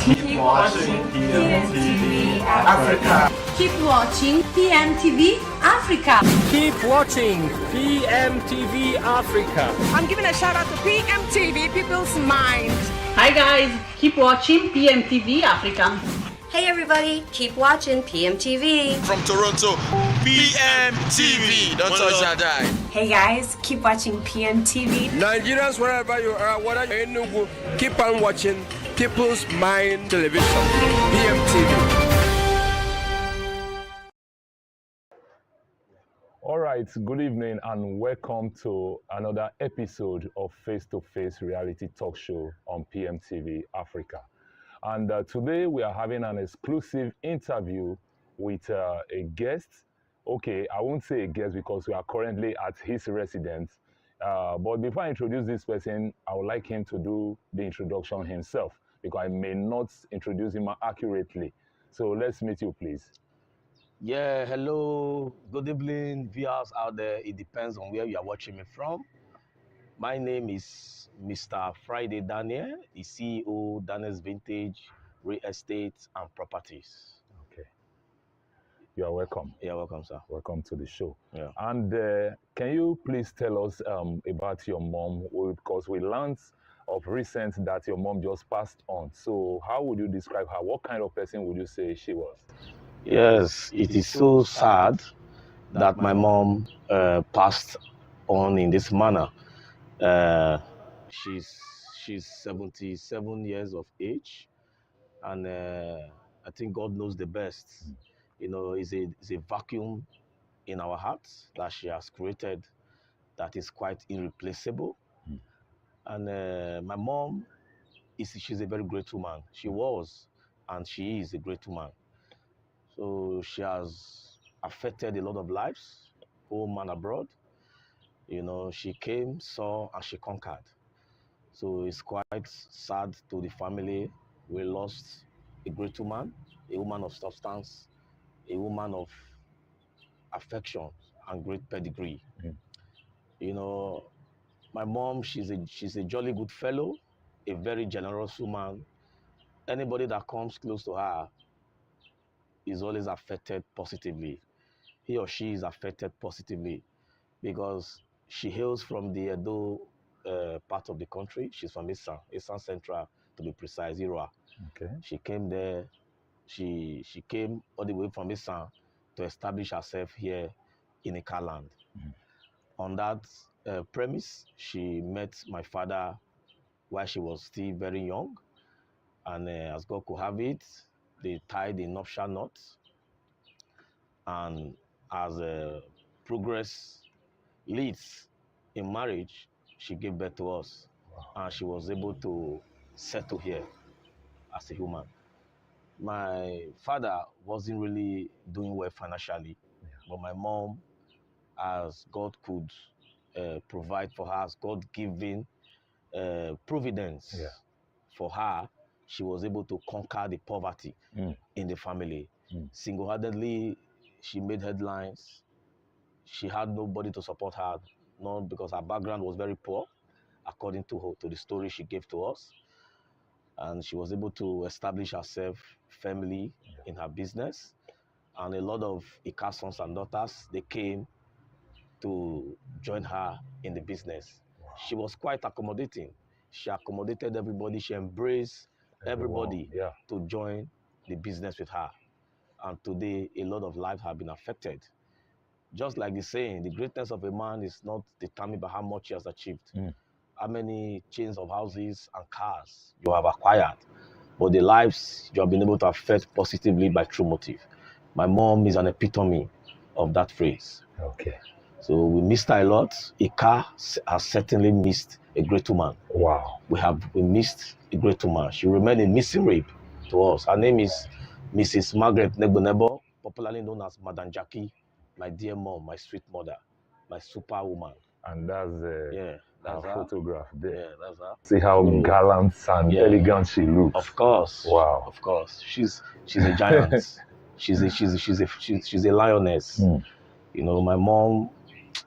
Keep watching PMTV Africa. Keep watching PMTV Africa. Keep watching PMTV Africa. I'm giving a shout out to PMTV, People's Mind. Hi guys, keep watching PMTV Africa. Hey everybody, keep watching PMTV. From Toronto, PMTV. Don't touch that die. Hey guys, keep watching PMTV. Nigerians, wherever you are, whether you're in Nugu, keep on watching People's Mind Television, PMTV. All right, good evening and welcome to another episode of Face to Face Reality Talk Show on PMTV Africa. And today we are having an exclusive interview with a guest. Okay, I won't say a guest because we are currently at his residence. But before I introduce this person, I would like him to do the introduction himself because I may not introduce him accurately. So let's meet you, please. Yeah, hello, good evening, viewers out there. It depends on where you are watching me from. My name is Mr. Friday Daniel, the CEO, Daniel's Vintage Real Estate and Properties. Okay. You are welcome. You're welcome, sir. Welcome to the show. Yeah. And can you please tell us about your mom? Because we learned of recent that your mom just passed on. So how would you describe her? What kind of person would you say she was? Yes, it is so sad that my mom passed on in this manner. She's 77 years of age, and I think God knows the best. You know, it's a vacuum in our hearts that she has created that is quite irreplaceable. And my mom she's a very great woman. She was, and she is a great woman. So she has affected a lot of lives, home and abroad. You know, she came, saw, and she conquered. So it's quite sad to the family. We lost a great woman, a woman of substance, a woman of affection and great pedigree. You know, my mom, she's a jolly good fellow, a very generous woman. Anybody that comes close to her is always affected positively. He or she is affected positively because she hails from the Edo part of the country. She's from Eastern Central, to be precise, Iroa. Okay. She came there. She came all the way from Eastern to establish herself here in Ikaland. On that premise, she met my father while she was still very young, and as God could have it, they tied the nuptial knot, and as progress leads in marriage, she gave birth to us. Wow. And she was able to settle here as a human. My father wasn't really doing well financially, but my mom, as God could provide for her, as God given providence for her, she was able to conquer the poverty in the family. Single-handedly, she made headlines. She had nobody to support her, not because her background was very poor, according to her, to the story she gave to us. And she was able to establish herself firmly in her business. And a lot of Ika sons and daughters, they came to join her in the business. Wow. She was quite accommodating. She accommodated everybody. She embraced everybody to join the business with her. And today, a lot of lives have been affected. Just like the saying, the greatness of a man is not determined by how much he has achieved, how many chains of houses and cars you have acquired, but the lives you have been able to affect positively by true motive. My mom is an epitome of that phrase. Okay. So we missed her a lot. Ika has certainly missed a great woman. Wow. We missed a great woman. She remained a missing rape to us. Her name is Mrs. Margaret Negbonebo, popularly known as Madam Jackie, my dear mom, my sweet mother, my superwoman. And that's her photograph there. Yeah, that's her. See how gallant and elegant she looks. Of course. Wow. Of course. She's a giant. she's a lioness. You know, my mom,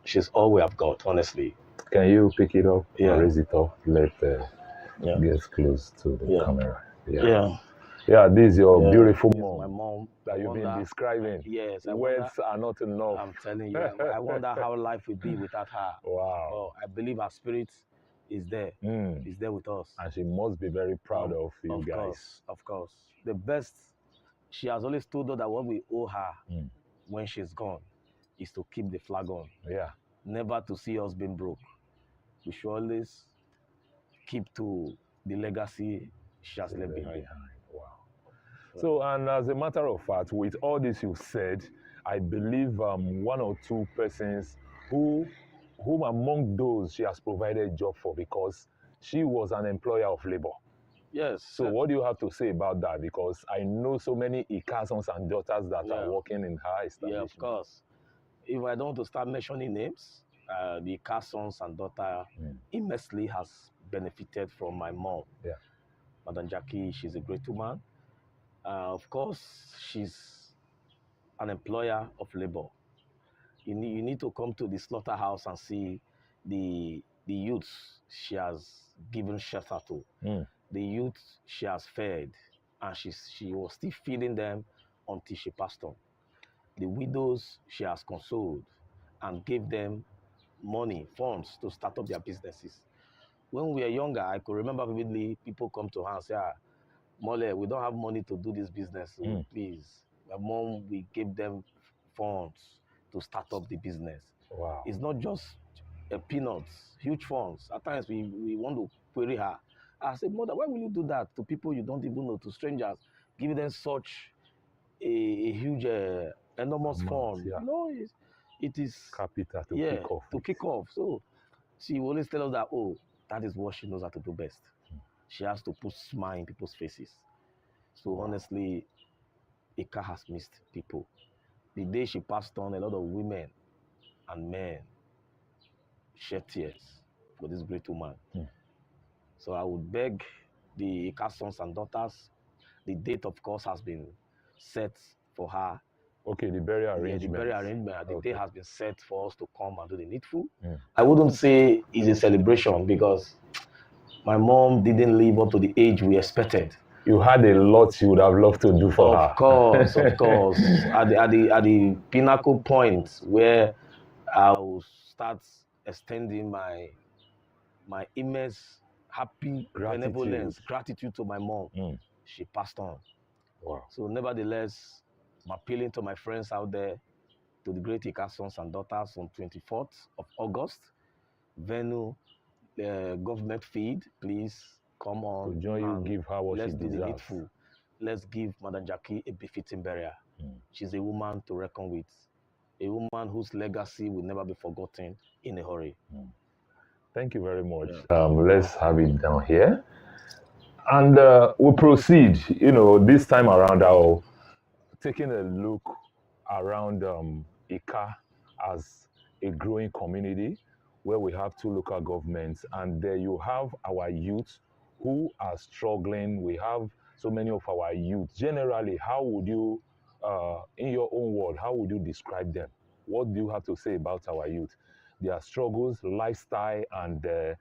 she's all we have got, honestly. Can you pick it up? Raise it up. Let get close to the camera. Yeah. Yeah, this is your Yeah, beautiful this is mom my mom. that I you've been wonder- describing. Yes, I Words wonder, are not enough. I'm telling you, I wonder how life would be without her. Wow. Oh, I believe her spirit is there. Mm. Is there with us. And she must be very proud of you Of guys. course, of course. The best, she has always told us that what we owe her when she's gone is to keep the flag on. Yeah. Never to see us being broke. We should always keep to the legacy she has left behind. Wow. So, and as a matter of fact, with all this you said, I believe one or two persons whom among those she has provided job for, because she was an employer of labor. Yes. So what do you have to say about that? Because I know so many Ika sons and daughters that are working in her establishment. Yeah, of course. If I don't want to start mentioning names, the Ika sons and daughter immensely has benefited from my mom. Yeah. Madam Jackie, she's a great woman. Of course, she's an employer of labor. You need to come to the slaughterhouse and see the youths she has given shelter to, the youths she has fed, and she was still feeding them until she passed on. The widows she has consoled and gave them money, funds to start up their businesses. When we were younger, I could remember vividly people come to her and say, Mole, we don't have money to do this business, so please. My mom, we gave them funds to start up the business. Wow. It's not just peanuts, huge funds. At times we want to query her. I said, Mother, why will you do that to people you don't even know, to strangers, giving them such a huge, enormous fund? Yeah. No, it is capital to kick off. To kick off. So she will always tell us that, oh, that is what she knows how to do best. She has to put smile in people's faces. So honestly, Ika has missed people. The day she passed on, a lot of women and men shed tears for this great woman. So I would beg the Ika sons and daughters, the date, of course, has been set for her. Okay, the burial arrangement. Yeah, the burial arrangement. The day has been set for us to come and do the needful. I wouldn't say it's a celebration because my mom didn't live up to the age we expected. You had a lot you would have loved to do for her. Of course. At the pinnacle point where I will start extending my immense happy benevolence, gratitude to my mom. She passed on. Wow. So nevertheless, I'm appealing to my friends out there, to the great Ika sons and daughters, on 24th of August, venue, government feed, please come on. To join you, give her what she let's do the deserves. needful. Let's give Madam Jackie a befitting burial. She's a woman to reckon with, a woman whose legacy will never be forgotten in a hurry. Thank you very much. Let's have it down here. And we'll proceed. This time around, I'll taking a look around Ika as a growing community where we have 2 local governments, and there you have our youth who are struggling. We have so many of our youth. Generally, how would you, in your own word, how would you describe them? What do you have to say about our youth? Their struggles, lifestyle, and their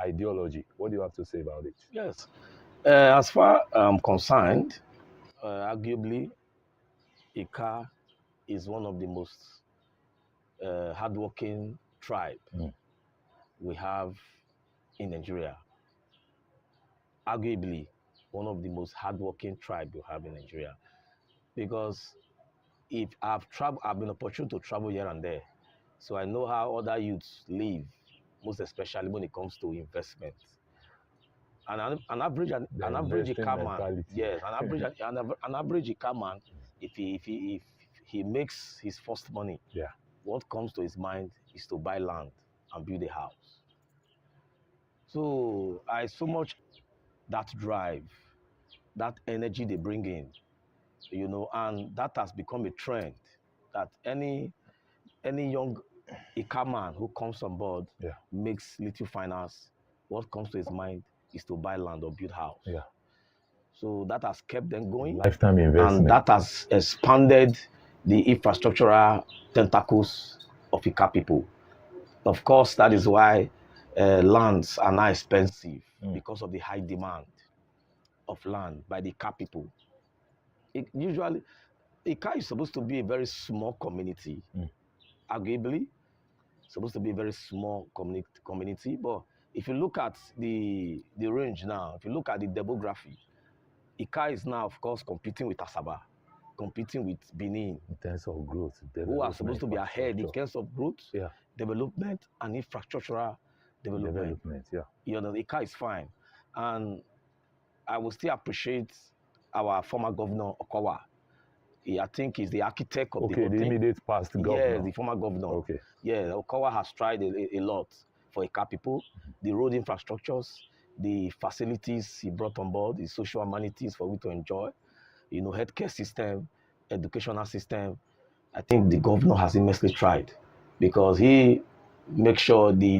ideology. What do you have to say about it? Yes. As far as I'm concerned, arguably, Ika is one of the most hardworking tribe we have in Nigeria. Arguably, one of the most hardworking tribe we have in Nigeria. Because if I've been opportune to travel here and there, so I know how other youths live, most especially when it comes to investment. An average Ika man, yes, an average Ika man, if he makes his first money, what comes to his mind is to buy land and build a house. So I so much that drive, that energy they bring in, and that has become a trend that any young Ika man who comes on board makes little finance. What comes to his mind is to buy land or build house. So that has kept them going. Lifetime investment. And that has expanded the infrastructural tentacles of Ika people. Of course, that is why lands are now expensive because of the high demand of land by the Ika people. Usually, Ika is supposed to be a very small community, arguably, supposed to be a very small community. But if you look at the range now, if you look at the demography, Ika is now, of course, competing with Asaba, competing with Benin. In terms of growth, who are supposed to be ahead in terms of growth, development, and infrastructural development. You know, Ika is fine. And I will still appreciate our former governor, Okowa. I think he's the architect of the immediate past governor. Yeah, the former governor. Yeah, Okowa has tried a lot for Ika people. The road infrastructures, the facilities he brought on board, the social amenities for we to enjoy, you know, healthcare system, educational system. I think the governor has immensely tried because he makes sure the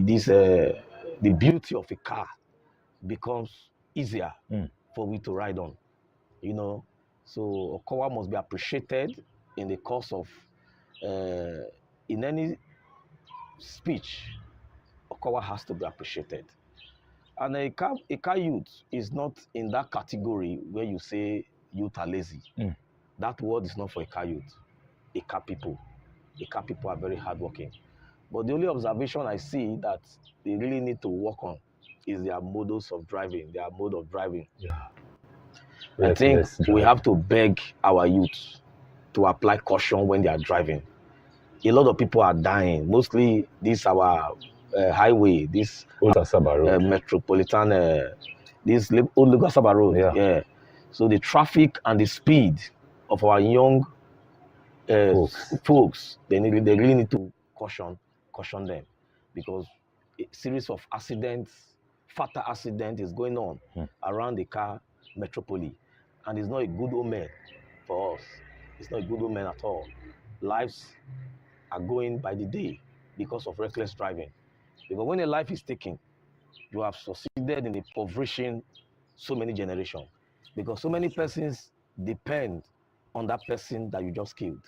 beauty of a car becomes easier for we to ride on, you know. So Okowa must be appreciated in the course of, in any speech, Okowa has to be appreciated. And a car youth is not in that category where you say youth are lazy. That word is not for a car youth. A car people are very hardworking. But the only observation I see that they really need to work on is their models of driving, their mode of driving. I think we have to beg our youth to apply caution when they are driving. A lot of people are dying. Mostly this our highway, this metropolitan, this old Lagos Asaba road. So the traffic and the speed of our young folks, they really need to caution them, because a series of accidents, fatal accident is going on around the car metropole, and it's not a good omen for us. It's not a good omen at all. Lives are going by the day because of reckless driving. Because when a life is taken, you have succeeded in impoverishing so many generations. Because so many persons depend on that person that you just killed.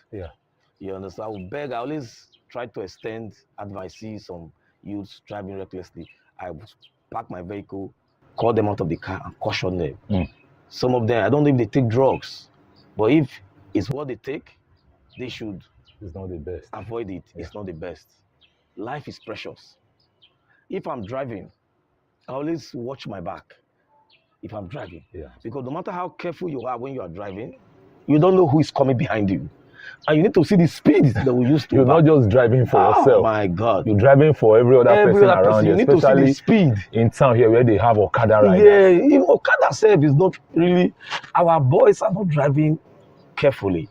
You understand? I will beg, I always try to extend advices on youths driving recklessly. I would park my vehicle, call them out of the car and caution them. Some of them, I don't know if they take drugs, but if it's what they take, they should it's not the best. Avoid it. It's not the best. Life is precious. If I'm driving, I always watch my back if I'm driving. Because no matter how careful you are when you are driving, you don't know who is coming behind you. And you need to see the speed that we used to. You're not just driving for yourself. Oh my God. You're driving for every other person around you. You need to see the speed. In town here where they have Okada riders. Yeah, Okada self is not really, our boys are not driving carefully.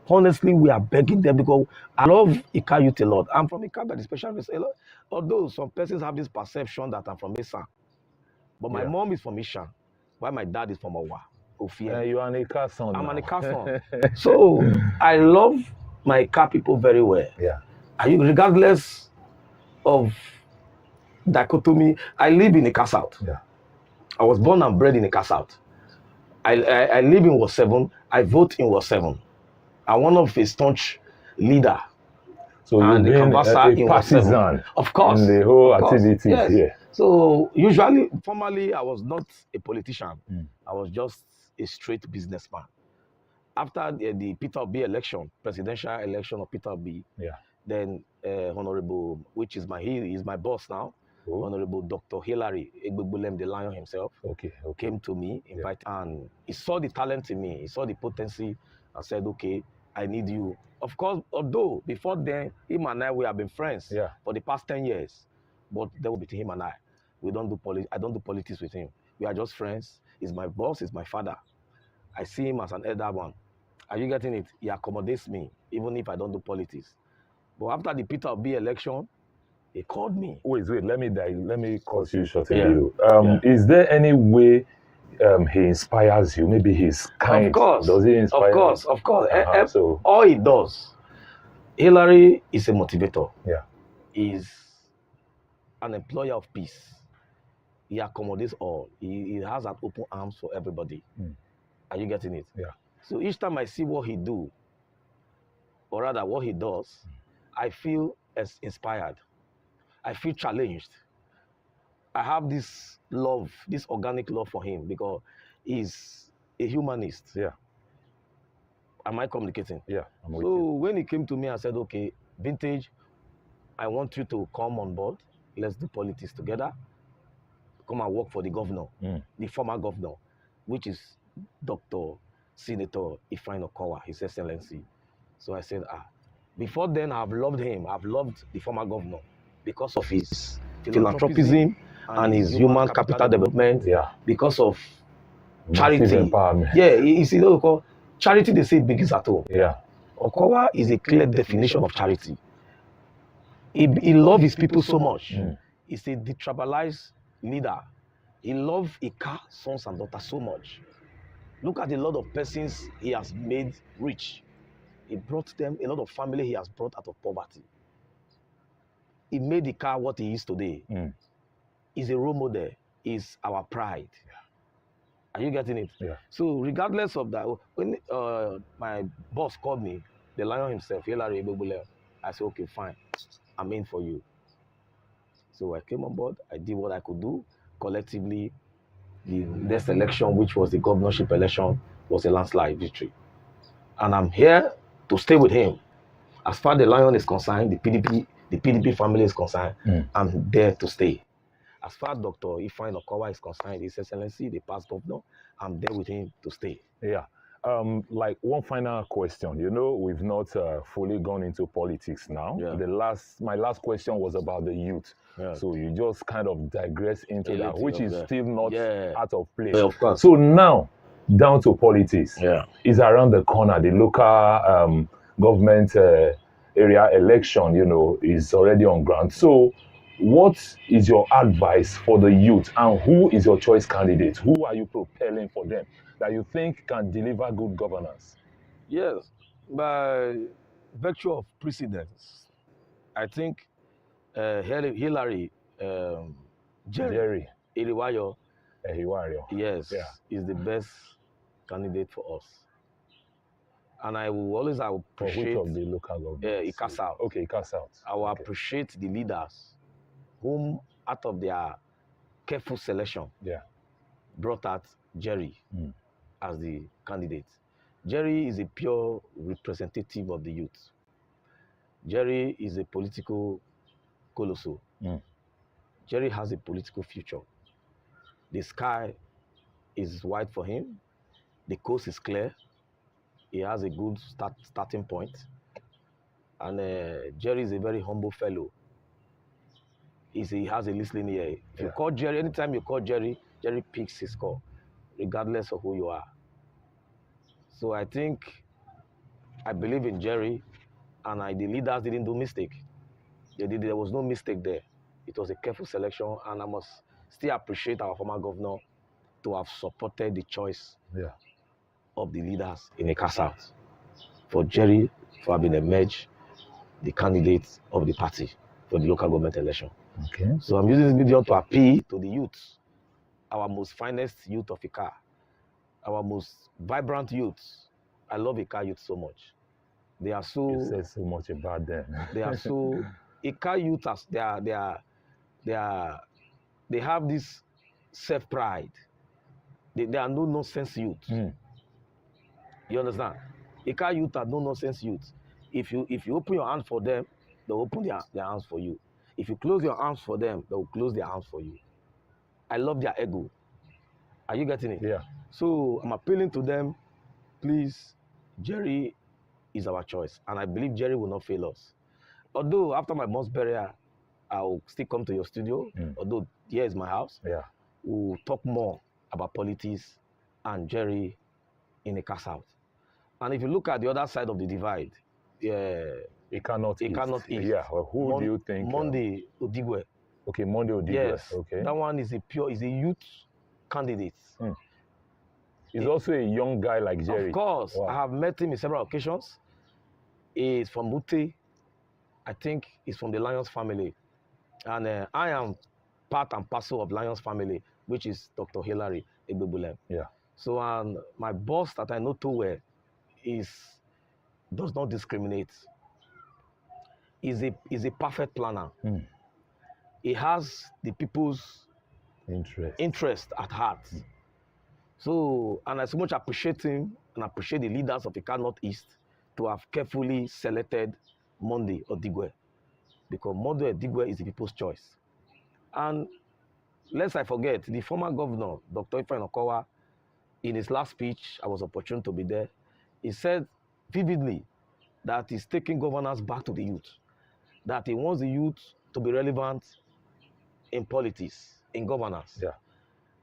Honestly, we are begging them because I love Ika youth a lot. I'm from Ika, but especially a lot. Although some persons have this perception that I'm from Esa. But my mom is from Isha, while my dad is from Owa. You are an Ika son. I'm an Ika son. So I love my Ika people very well. Regardless of dichotomy, I live in Ika South. I was born and bred in Ika South. I live in Ward 7. I vote in Ward 7. I'm one of a staunch leader. So you've been a partisan, of course, in the whole activities here. So usually, formerly, I was not a politician. I was just a straight businessman. After the Peter Obi election, presidential election of Peter Obi, then Honorable, which is he is my boss now, Honorable Dr. Hillary Egbegbulem, the Lion himself, came to me, invited, and he saw the talent in me, he saw the potency, and said, okay, I need you. Of course, although before then, him and I, we have been friends for the past 10 years. But there will be between him and I. We don't do I don't do politics with him. We are just friends. He's my boss, he's my father. I see him as an elder one. Are you getting it? He accommodates me, even if I don't do politics. But after the Peter Obi election, he called me. Wait, let me cut you short a little. Is there any way he inspires you? Maybe he's kind. Of course. Does he inspire you? Of course. So all he does. Hillary is a motivator. He's an employer of peace. He accommodates all. He has an open arms for everybody. Are you getting it? So each time I see what he do, or rather what he does, I feel as inspired. I feel challenged. I have this love, this organic love for him, because is a humanist. Yeah. Am I communicating? Yeah, I'm with So you. when he came to me and said, okay, Vintage, I want you to come on board. Let's do politics together. Come and work for the governor, the former governor, which is Dr. Senator Ifeanyi Okowa, His Excellency. So I said, before then, I've loved him. I've loved the former governor because of his philanthropism and his human capital development, because of charity. Empowerment. Yeah, you see, charity, they say begins at home. Yeah. Okowa is a clear definition of charity. He loves his people so much. He's a detribalized leader. He loves Ika, sons and daughters so much. Look at a lot of persons he has made rich. He brought them, a lot of family he has brought out of poverty. He made Ika what he is today. He's a role model. He's our pride. Are you getting it? Yeah. So regardless of that, when my boss called me, the lion himself, Hilary Ebubule, I said, okay, fine. I'm in for you. So I came on board. I did what I could do. Collectively, the next election, which was the governorship election, was a landslide victory. And I'm here to stay with him. As far as the lion is concerned, the PDP family is concerned, I'm there to stay. As far as Dr. Ifeanyi Okowa is concerned, His Excellency, the past governor, I'm there with him to stay. Yeah. Like one final question. You know, we've not fully gone into politics now. Yeah. My last question was about the youth. Yeah. So you just kind of digress into that, which is still not out of place. Yeah, of course. So now, down to politics. Yeah. Is around the corner. The local government area election, you know, is already on ground. So what is your advice for the youth, and who is your choice candidate? Who are you propelling for them that you think can deliver good governance? Yes, by virtue of precedence, I think Hilary Jerry Iriwayo, yes, is the best candidate for us. And I will always appreciate which of the local government? Ika South. Okay, Ika South. I will appreciate the leaders whom, out of their careful selection, brought out Jerry as the candidate. Jerry is a pure representative of the youth. Jerry is a political colossal. Jerry has a political future. The sky is white for him. The coast is clear. He has a good starting point. And Jerry is a very humble fellow. He has a listening ear. If you call Jerry, anytime you call Jerry, Jerry picks his call, regardless of who you are. So I believe in Jerry, and the leaders didn't do mistake. There was no mistake there. It was a careful selection, and I must still appreciate our former governor to have supported the choice of the leaders in Ika South. For Jerry, for having emerged the candidate of the party for the local government election. Okay. So I'm using this video to appeal to the youth, our most finest youth of Ika, our most vibrant youth. I love Ika youth so much. They are so. You said so much about them. They are so. Ika youth, they have this self-pride. They are no nonsense youth. You understand? Ika youth are no nonsense youth. If you open your hands for them, they'll open their hands for you. If you close your arms for them, they will close their arms for you. I love their ego. Are you getting it? Yeah. So I'm appealing to them. Please, Jerry is our choice. And I believe Jerry will not fail us. Although after my mom's burial, I'll still come to your studio. Although here is my house. Yeah. We'll talk more about politics and Jerry in Ika South. And if you look at the other side of the divide, Ika North East. Yeah. Well, who do you think? Monday Odigwe. Okay, Monday Odigwe. Yes. Okay. That one is a youth candidate. He's also a young guy like Jerry. Of course. Wow. I have met him in several occasions. He's from Ute. I think he's from the Lions family. And I am part and parcel of Lions family, which is Dr. Hilary Ebubule. Yeah. So my boss that I know too well does not discriminate. He's a perfect planner. He has the people's interest at heart. So, and I so much appreciate him and appreciate the leaders of the Ika Northeast to have carefully selected Monday Odigwe, because Monday Odigwe is the people's choice. And lest I forget, the former governor, Dr. Ifeanyi Okowa, in his last speech, I was opportune to be there, he said vividly that he's taking governance back to the youth, that he wants the youth to be relevant in politics, in governance. Yeah.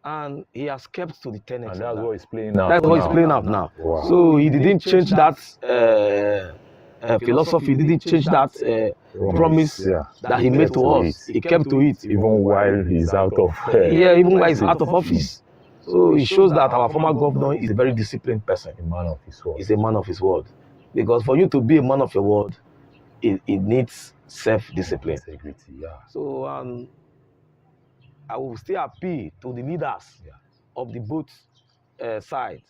And he has kept to the tenets. And that's what he's playing out. That's what he's playing out now. Wow. So he didn't change that philosophy, he didn't change that promise that he made to us. He kept to it. Even while he's out of... yeah, even while he's out of office. So it shows that our former governor is a very disciplined person. A man of his word. He's a man of his word. Because for you to be a man of your word, it needs self-discipline. Integrity, yeah. So I will still appeal to the leaders of the both sides.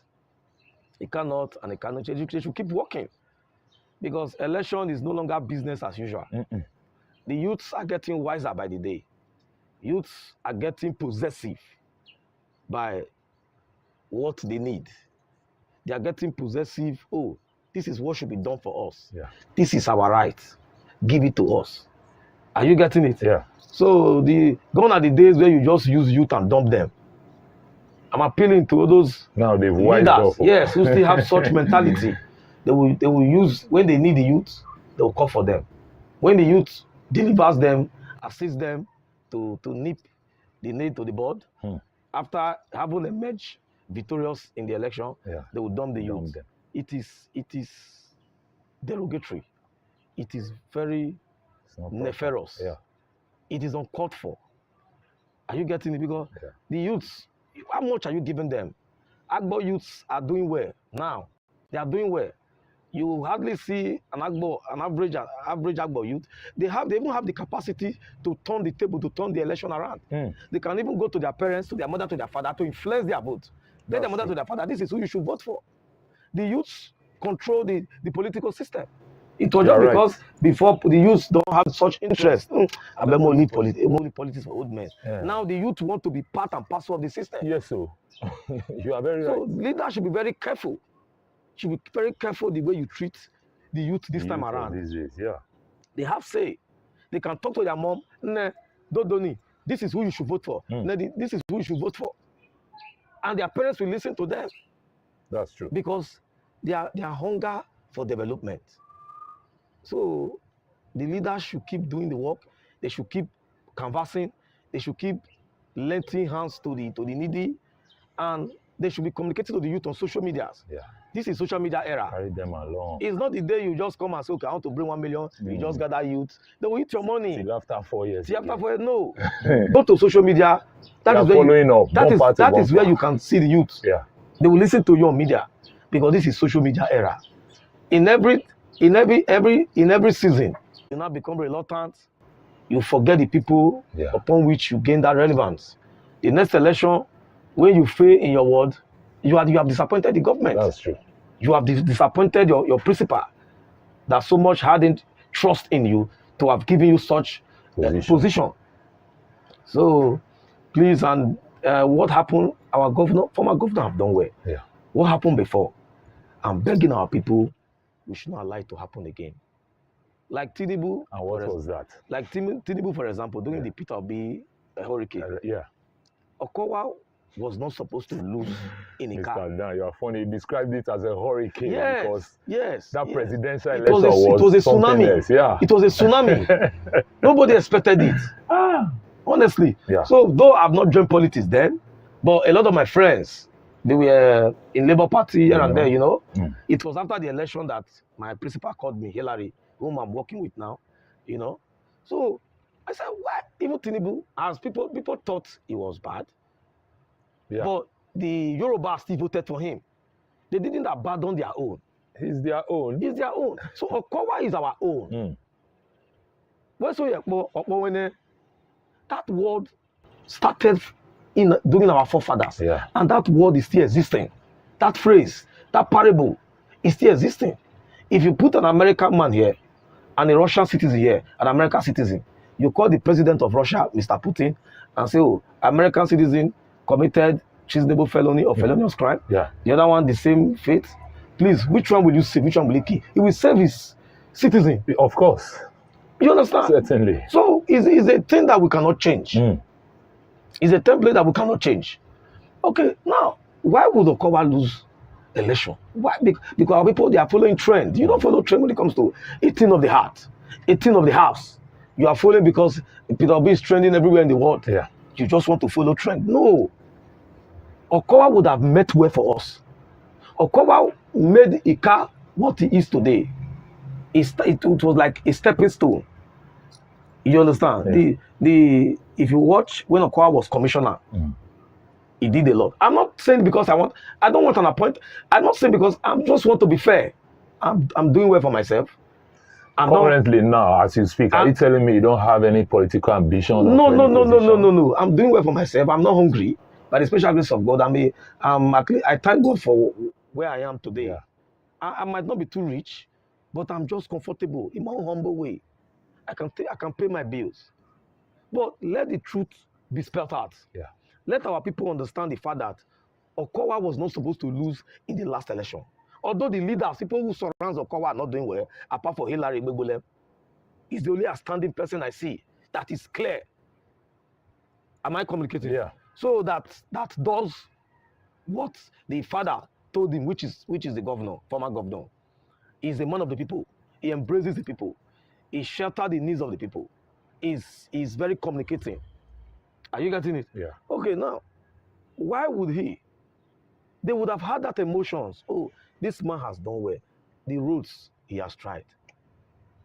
It cannot and it cannot change. They should keep working. Because election is no longer business as usual. The youths are getting wiser by the day. Youths are getting possessive by what they need. They are getting possessive. Oh, this is what should be done for us. Yeah. This is our right. Give it to us. Are you getting it? Yeah. So gone are the days where you just use youth and dump them. I'm appealing to all those now they've wised leaders, up. yes, who still have such mentality. They will use, when they need the youth, they will call for them. When the youth delivers them, assist them to nip the nail to the bud, after having emerged victorious in the election, they will dump the youth. It is derogatory. It is very nefarious. Yeah. It is uncalled for. Are you getting it? Because the youths, how much are you giving them? Agbo youths are doing well now. They are doing well. You hardly see an average Agbo youth. They even have the capacity to turn the table, to turn the election around. They can even go to their parents, to their mother, to their father, to influence their vote. Tell their mother to their father, this is who you should vote for. The youths control the political system. It was just because before the youths don't have such interest. I bet only politics for old men. Now the youth want to be part and parcel of the system. Yes, so you are very right. So leaders should be very careful. Should be very careful the way you treat the youth this time around. These days, yeah. They have say. They can talk to their mom. Dodoni, this is who you should vote for. This is who you should vote for. And their parents will listen to them. That's true. Because their hunger for development. So the leaders should keep doing the work. They should keep canvassing. They should keep lending hands to the needy, and they should be communicating to the youth on social media. Yeah. This is social media era. Carry them along. It's not the day you just come and say, okay, I want to bring 1 million. You just gather youth. They will eat your money. Till after 4 years. Till after 4 years, no. Go to social media. That is where you can see the youth. Yeah. They will listen to you on media, because this is social media era. In every season, you now become reluctant. You forget the people upon which you gain that relevance. The next election, when you fail in your word, you have disappointed the government. That's true. You have disappointed your principal that so much hadn't trust in you to have given you such position. So please, and what happened, our former governor have done well. Yeah. What happened before? I'm begging our people, we should not allow it to happen again. Like Tinubu. And what was that? Like Tinubu, for example, during the Peter Obi hurricane. Okowa was not supposed to lose in a car. Mr. Dan, you are funny. You described it as a hurricane because that presidential it election was a tsunami. Else. Yeah. It was a tsunami. Nobody expected it. Honestly. Yeah. So though I've not joined politics then, but a lot of my friends, they were in Labour Party here and there, you know. It was after the election that my principal called me, Hillary, whom I'm working with now, you know. So I said, why? Even Tinubu, as people thought he was bad. Yeah. But the Yoruba still voted for him. They didn't abandon their own. He's their own. He's their own. So Okowa is our own. When that word started during our forefathers, and that word is still existing. That phrase, that parable is still existing. If you put an American man here and a Russian citizen here, an American citizen, you call the president of Russia, Mr. Putin, and say, oh, American citizen committed treasonable felony or felonious crime. Yeah. The other one, the same fate. Please, which one will you save? Which one will you kill? He will save his citizen. Of course. You understand? Certainly. So it's a thing that we cannot change. It's a template that we cannot change. Okay, now, why would Okowa lose election? Why? Because our people, they are following trend. You don't follow trend when it comes to a thing of the heart, a thing of the house. You are following because Peter Obi is trending everywhere in the world. Yeah. You just want to follow trend. No. Okowa would have met well for us. Okowa made Ika what he is today. It was like a stepping stone. You understand? Yeah. If you watch when Okowa was commissioner, he did a lot. I'm not saying because I don't want an appointment. I'm not saying because I just want to be fair. I'm doing well for myself. Currently now, as you speak, are you telling me you don't have any political ambition? No. I'm doing well for myself. I'm not hungry. By the special grace of God, I thank God for where I am today. Yeah. I might not be too rich, but I'm just comfortable in my own humble way. I can pay my bills. But let the truth be spelled out. Yeah. Let our people understand the fact that Okowa was not supposed to lose in the last election. Although the leaders, people who surround Okowa are not doing well, apart from Hillary Igbebule, is the only outstanding person I see that is clear. Am I communicating? Yeah. So that does what the father told him, which is the governor, former governor. He's a man of the people. He embraces the people. He shelters the needs of the people. He's very communicating. Are you getting it? Yeah. Okay, now, why would he? They would have had that emotions. Oh, this man has done well. The roads, he has tried.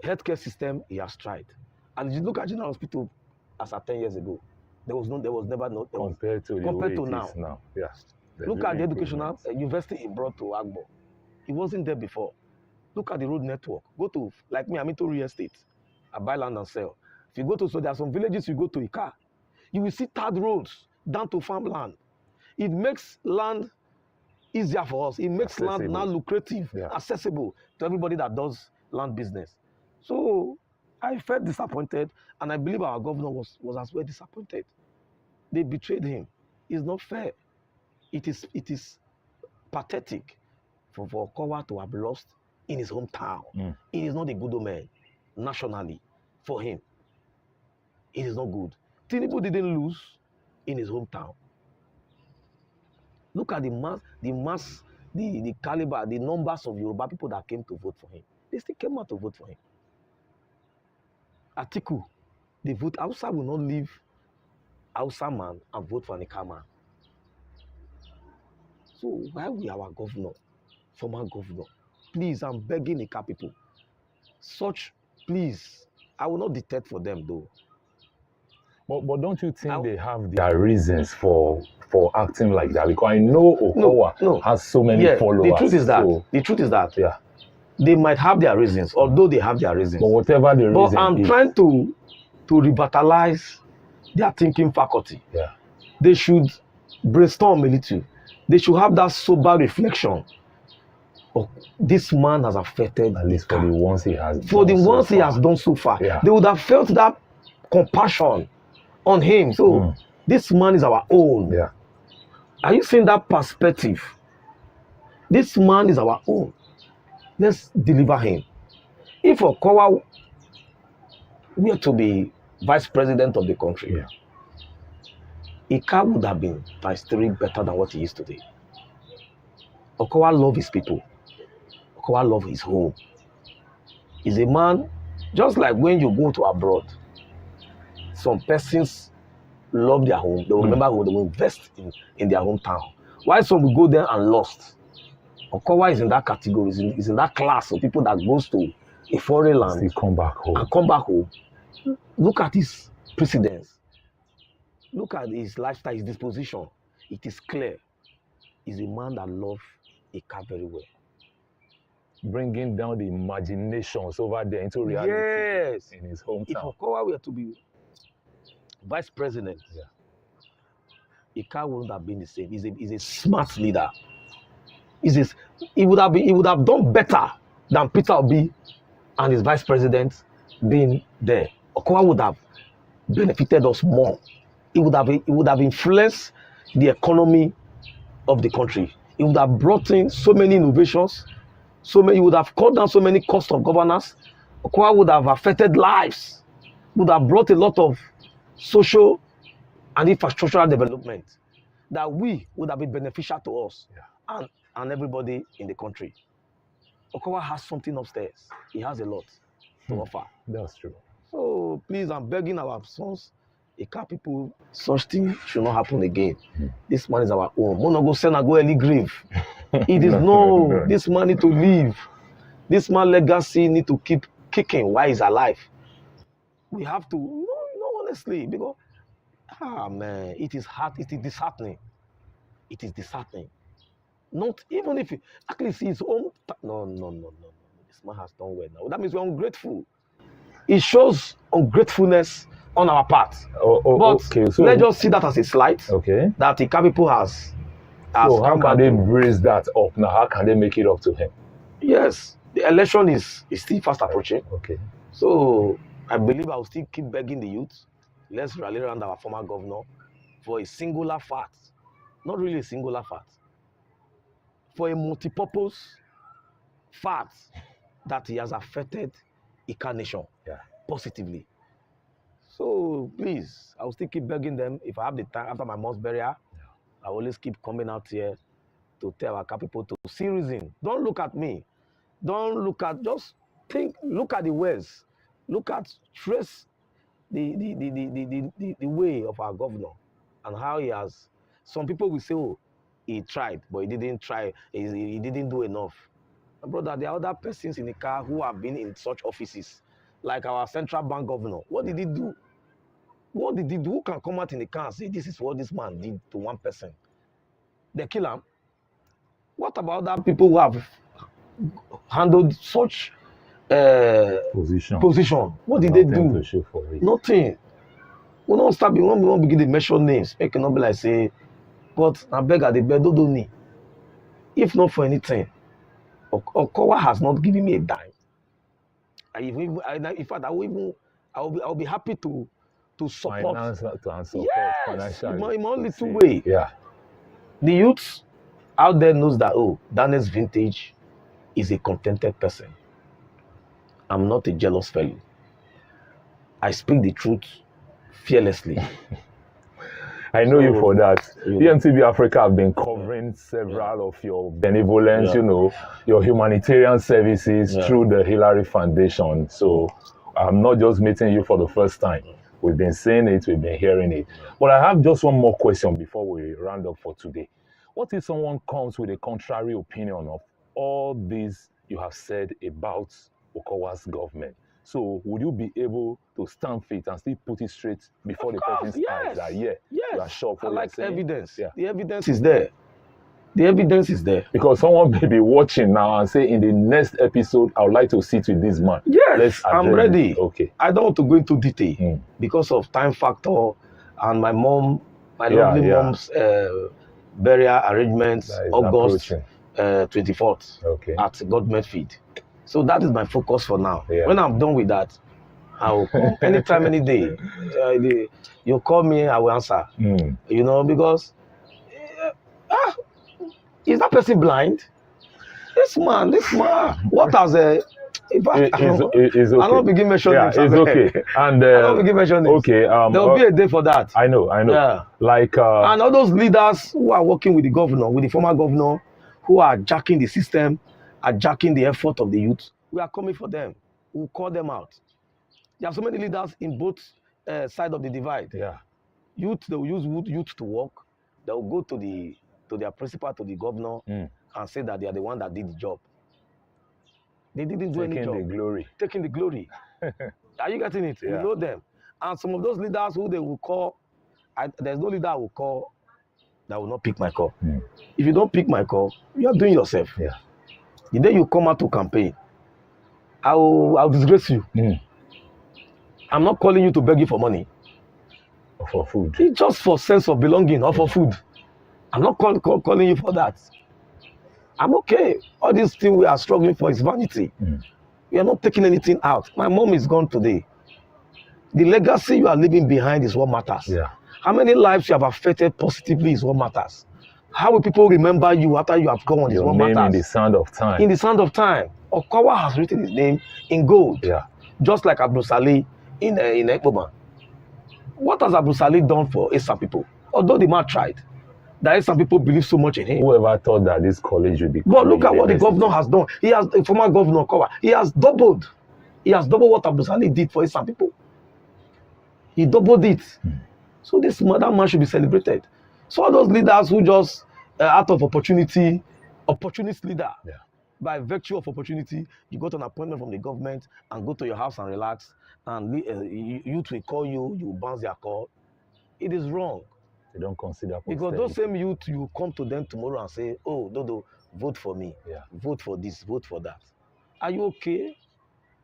Healthcare system, he has tried. And if you look at General Hospital as at 10 years ago, there was never compared to now. Yes. Look at the educational university he brought to Agbo. It wasn't there before. Look at the road network. Go to, like me, I'm into real estate. I buy land and sell. If you go to, so there are some villages you go to Ika, you will see third roads down to farmland. It makes land easier for us. It makes land now lucrative, accessible to everybody that does land business. So I felt disappointed, and I believe our governor was as well disappointed. They betrayed him. It's not fair. It is pathetic for Okowa to have lost in his hometown. It is not a good omen nationally for him. It is not good. Tinubu didn't lose in his hometown. Look at the caliber, the numbers of Yoruba people that came to vote for him. They still came out to vote for him. Atiku, they vote. Hausa will not leave Hausa man and vote for Nika man. So why we our governor, former governor, please, I'm begging Nika people, please, I will not dictate for them though. But don't you think they have their reasons for acting like that? Because I know Okowa has so many followers. The truth is that they might have their reasons, although they have their reasons. But whatever the reason I'm trying to revitalize their thinking faculty. Yeah. They should brainstorm a little. They should have that sober reflection. Oh, this man has affected. At least for the ones he has done. For the ones he has done so far. Yeah. They would have felt that compassion on him. So this man is our own. Yeah. Are you seeing that perspective? This man is our own. Let's deliver him. If Okowa were to be vice president of the country, Ika would have been times 3 better than what he is today. Okowa loves his people. Okowa loves his home. He's a man, just like when you go to abroad, some persons love their home. They will remember who they will invest in their hometown. Why some will go there and lost? Okowa is in that category, is in that class of people that goes to a foreign land and come back home. Look at his precedence. Look at his lifestyle, his disposition. It is clear. He's a man that loves Ika very well. Bringing down the imaginations over there into reality in his hometown. If Okowa were to be vice president, Ika wouldn't have been the same. He's a smart leader. He would have done better than Peter Obi and his vice president being there. Okowa would have benefited us more. It would have influenced the economy of the country. He would have brought in so many innovations, he would have cut down so many costs of governance. Okowa would have affected lives, would have brought a lot of social and infrastructural development that we would have been beneficial to us and everybody in the country. Okowa has something upstairs. He has a lot to offer. That's true. So please, I'm begging our sons, Ika people, such thing should not happen again. This man is our own. Mono go send go early grave. It is this man need to live. This man legacy need to keep kicking while he's alive. We have to, honestly, because man, it is hard, it is disheartening. It is disheartening. Not even if at least his own. No. This man has done well now. That means we're ungrateful. It shows ungratefulness on our part. But okay, so let's just see that as a slight. Okay. That the people has so how can they raise that up now? How can they make it up to him? Yes, the election is still fast approaching. Okay. So I believe I will still keep begging the youth. Let's rally around our former governor for a singular fact. Not really a singular fact. For a multi-purpose fact that he has affected Ika Nation positively. So please, I will still keep begging them. If I have the time after my mom's burial, I will always keep coming out here to tell our people to see reason. Don't look at me. Don't look at, just think, look at the ways. Look at, trace the way of our governor and how he has. Some people will say, oh, he tried, but he didn't try. He didn't do enough. Brother, there are other persons in the car who have been in such offices, like our central bank governor. What did he do? What did he do? Who can come out in the car and say, this is what this man did to one person? They kill him. What about other people who have handled such position? What did they do? Nothing. We don't start. We won't begin to measure names. Make it not be like say, but I beg at the bed, don't me. If not for anything, Okowa has not given me a dime. In fact, I will be happy to support. Yes, in my only two way. Yeah. The youths out there knows that Daniel's Vintage is a contented person. I'm not a jealous fellow. I speak the truth fearlessly. I know you for that. PMTV Africa have been covering several of your benevolence, your humanitarian services through the Hillary Foundation. So I'm not just meeting you for the first time. We've been seeing it, we've been hearing it. But I have just one more question before we round up for today. What if someone comes with a contrary opinion of all this you have said about Okowa's government? So would you be able to stand fit and still put it straight before the person's eyes that you are sure for I like evidence. Yeah. The evidence is there. The evidence is there. Because someone may be watching now and say in the next episode, I would like to sit with this man. Yes, I'm ready. It. Okay. I don't want to go into detail because of time factor and my lovely mom's burial arrangements, August 24th at Government Feed. So that is my focus for now. Yeah. When I'm done with that, I will come anytime, any day. You call me, I will answer. Because is that person blind? This man. What has a? It's okay. I don't begin mentioning names. It's okay. And I don't begin mentioning names. Okay. There will be a day for that. I know. Yeah. Like and all those leaders who are working with the governor, with the former governor, who are jacking the system, are jacking the effort of the youth. We are coming for them. We'll call them out. There are so many leaders in both sides of the divide. Yeah. Youth, they will use youth to work. They will go to their principal, to the governor, and say that they are the one that did the job. They didn't do any job. Taking the glory. Are you getting it? Yeah. You know them. And some of those leaders who they will call, there's no leader I will call that will not pick my call. If you don't pick my call, you are doing yourself. Yeah. The day you come out to campaign, I'll disgrace you. I'm not calling you to beg you for money. Or for food. It's just for sense of belonging or for food. I'm not calling you for that. I'm okay. All these things we are struggling for is vanity. We are not taking anything out. My mom is gone today. The legacy you are leaving behind is what matters. Yeah. How many lives you have affected positively is what matters. How will people remember you after you have gone? Your name in the sand of time. In the sand of time. Okowa has written his name in gold. Yeah. Just like Abdul Saleh in Ekpoma. What has Abdul Saleh done for Esan people? Although the man tried, that Esan people believe so much in him. Whoever thought that this college would be. But look at what the governor has done. He has, the former governor Okowa, he has doubled. He has doubled what Abdul Saleh did for Esan people. He doubled it. So that man should be celebrated. So all those leaders who just out of opportunist leader. Yeah. By virtue of opportunity, you got an appointment from the government and go to your house and relax, and youth will call you, you bounce their call. It is wrong. They don't consider because those same youth, you come to them tomorrow and say, oh, Dodo, vote for me. Yeah. Vote for this, vote for that. Are you okay?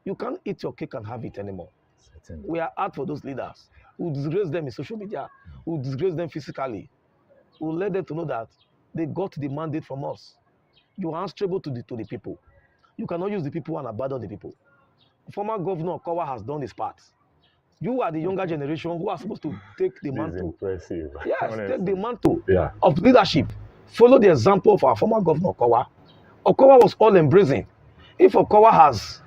You can't eat your cake and have it anymore. Certainly. We are out for those leaders who disgrace them in social media, who disgrace them physically, who let them to know that they got the mandate from us. You are answerable to the people. You cannot use the people and abandon the people. Former Governor Okowa has done his part. You are the younger generation who are supposed to take the mantle. This is impressive. Yes, honestly. take the mantle Yeah. of leadership. Follow the example of our former Governor Okowa. Okowa was all embracing. If Okowa has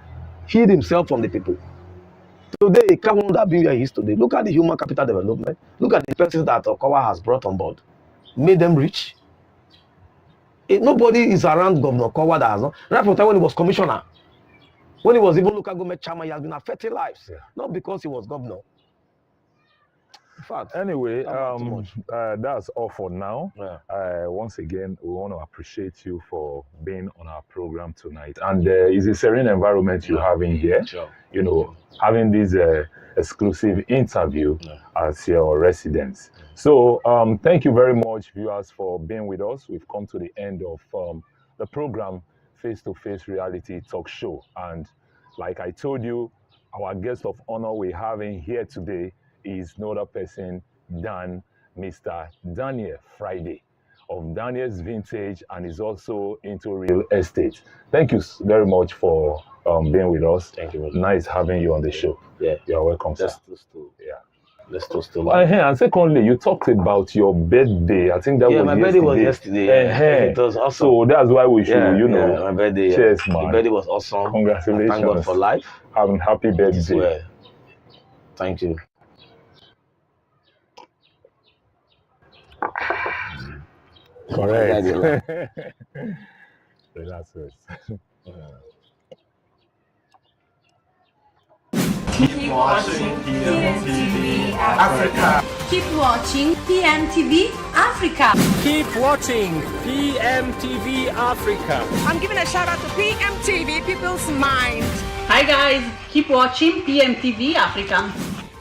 hid himself from the people, today he can't have been where he is today. Look at the human capital development. Look at the persons that Okowa has brought on board. Made them rich. Nobody is around Governor Okowa that has not. Right from the time when he was commissioner, when he was even local government chairman, he has been affecting lives. Yeah. Not because he was governor. In fact, anyway, that's all for now. Yeah. Once again, we want to appreciate you for being on our program tonight. And it's a serene environment you have in here. Sure. You know, having this exclusive interview as your residence. So thank you very much, viewers, for being with us. We've come to the end of the program, Face to Face Reality Talk Show. And like I told you, our guest of honor we're having here today is no other person than Mr. Daniel Friday of Daniel's Vintage, and is also into real estate. Thank you very much for being with us. Thank you. Nice having you on the show. Yeah. You're welcome, sir. Let's toast to life. And secondly, you talked about your birthday. I think that was my birthday was yesterday. It was awesome. So that's why we should, my birthday. Cheers, man. The birthday was awesome. Congratulations. Thank God for life. Happy birthday. Thank you. Correct. Relax first. Keep watching PMTV Africa. Keep watching PMTV Africa. Keep watching PMTV Africa. I'm giving a shout out to PMTV, People's Mind. Hi guys, keep watching PMTV Africa.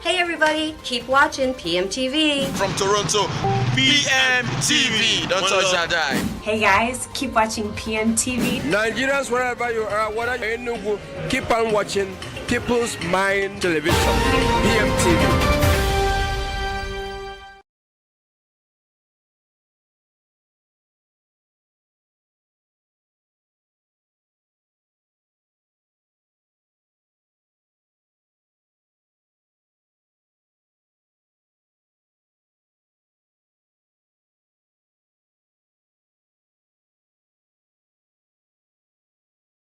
Hey everybody, keep watching PMTV. From Toronto, PMTV. Don't touch that dime. Hey guys, keep watching PMTV. Nigerians, wherever you are, whether you're in Nugu, keep on watching People's Mind Television, PMTV.